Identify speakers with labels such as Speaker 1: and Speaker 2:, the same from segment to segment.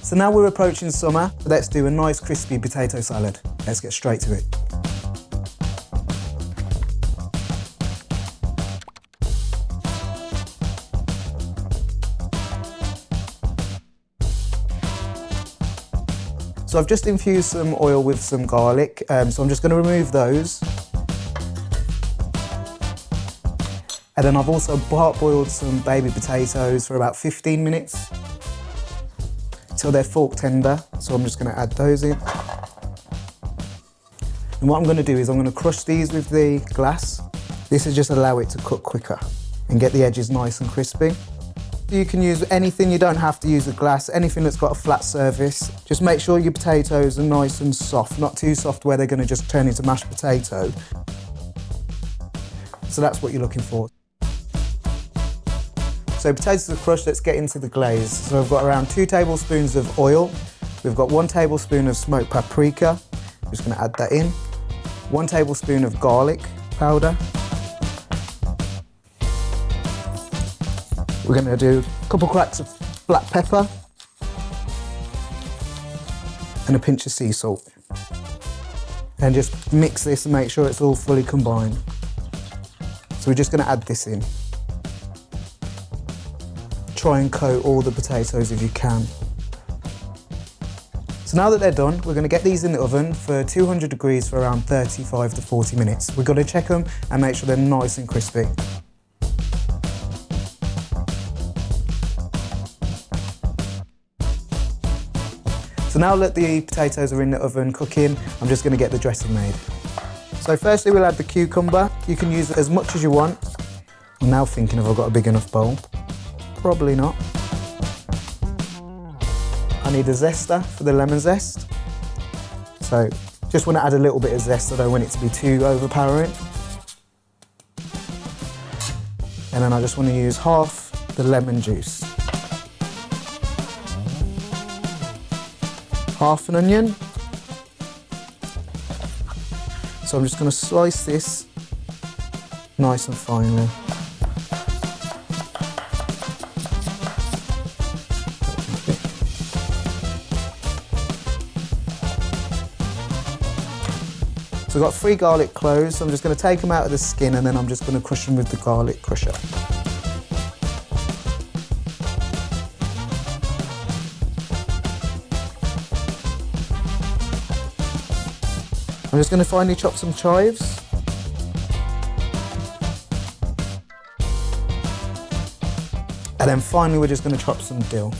Speaker 1: So now we're approaching summer, let's do a nice crispy potato salad. Let's get straight to it. So I've just infused some oil with some garlic, so I'm just going to remove those. And then I've also part-boiled some baby potatoes for about 15 minutes till they're fork tender, so I'm just going to add those in. And what I'm going to do is I'm going to crush these with the glass. This will just allow it to cook quicker and get the edges nice and crispy. You can use anything, you don't have to use a glass, anything that's got a flat surface. Just make sure your potatoes are nice and soft, not too soft where they're going to just turn into mashed potato. So that's what you're looking for. So potatoes are crushed, let's get into the glaze. So I've got around 2 tablespoons of oil. We've got 1 tablespoon of smoked paprika. I'm just going to add that in. 1 tablespoon of garlic powder. We're going to do a couple cracks of black pepper and a pinch of sea salt. And just mix this and make sure it's all fully combined. So we're just going to add this in. Try and coat all the potatoes if you can. So now that they're done, we're going to get these in the oven for 200 degrees for around 35 to 40 minutes. We've got to check them and make sure they're nice and crispy. So now that the potatoes are in the oven cooking, I'm just going to get the dressing made. So firstly we'll add the cucumber. You can use as much as you want. I'm now thinking if I've got a big enough bowl. Probably not. I need a zester for the lemon zest. So just want to add a little bit of zest, I don't want it to be too overpowering. And then I just want to use half the lemon juice. Half an onion. So I'm just going to slice this nice and finely. So I've got 3 garlic cloves, so I'm just going to take them out of the skin and then I'm just going to crush them with the garlic crusher. I'm just going to finely chop some chives. And then finally we're just going to chop some dill.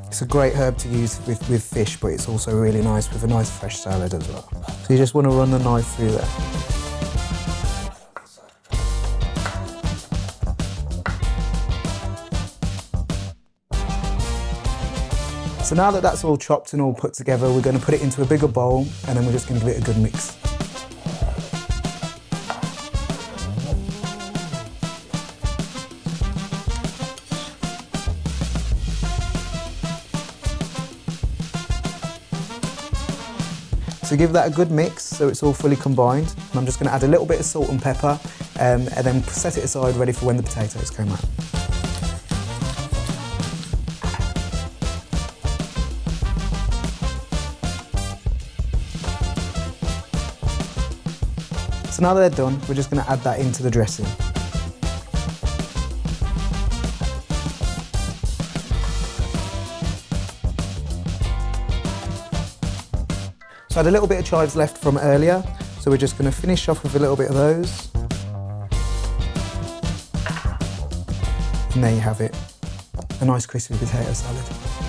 Speaker 1: It's a great herb to use with fish, but it's also really nice with a nice fresh salad as well. So you just want to run the knife through there. So now that that's all chopped and all put together, we're going to put it into a bigger bowl and then we're just going to give it a good mix. So give that a good mix so it's all fully combined. And I'm just going to add a little bit of salt and pepper and then set it aside ready for when the potatoes come out. So now that they're done, we're just going to add that into the dressing. So I had a little bit of chives left from earlier, so we're just going to finish off with a little bit of those. And there you have it, a nice crispy potato salad.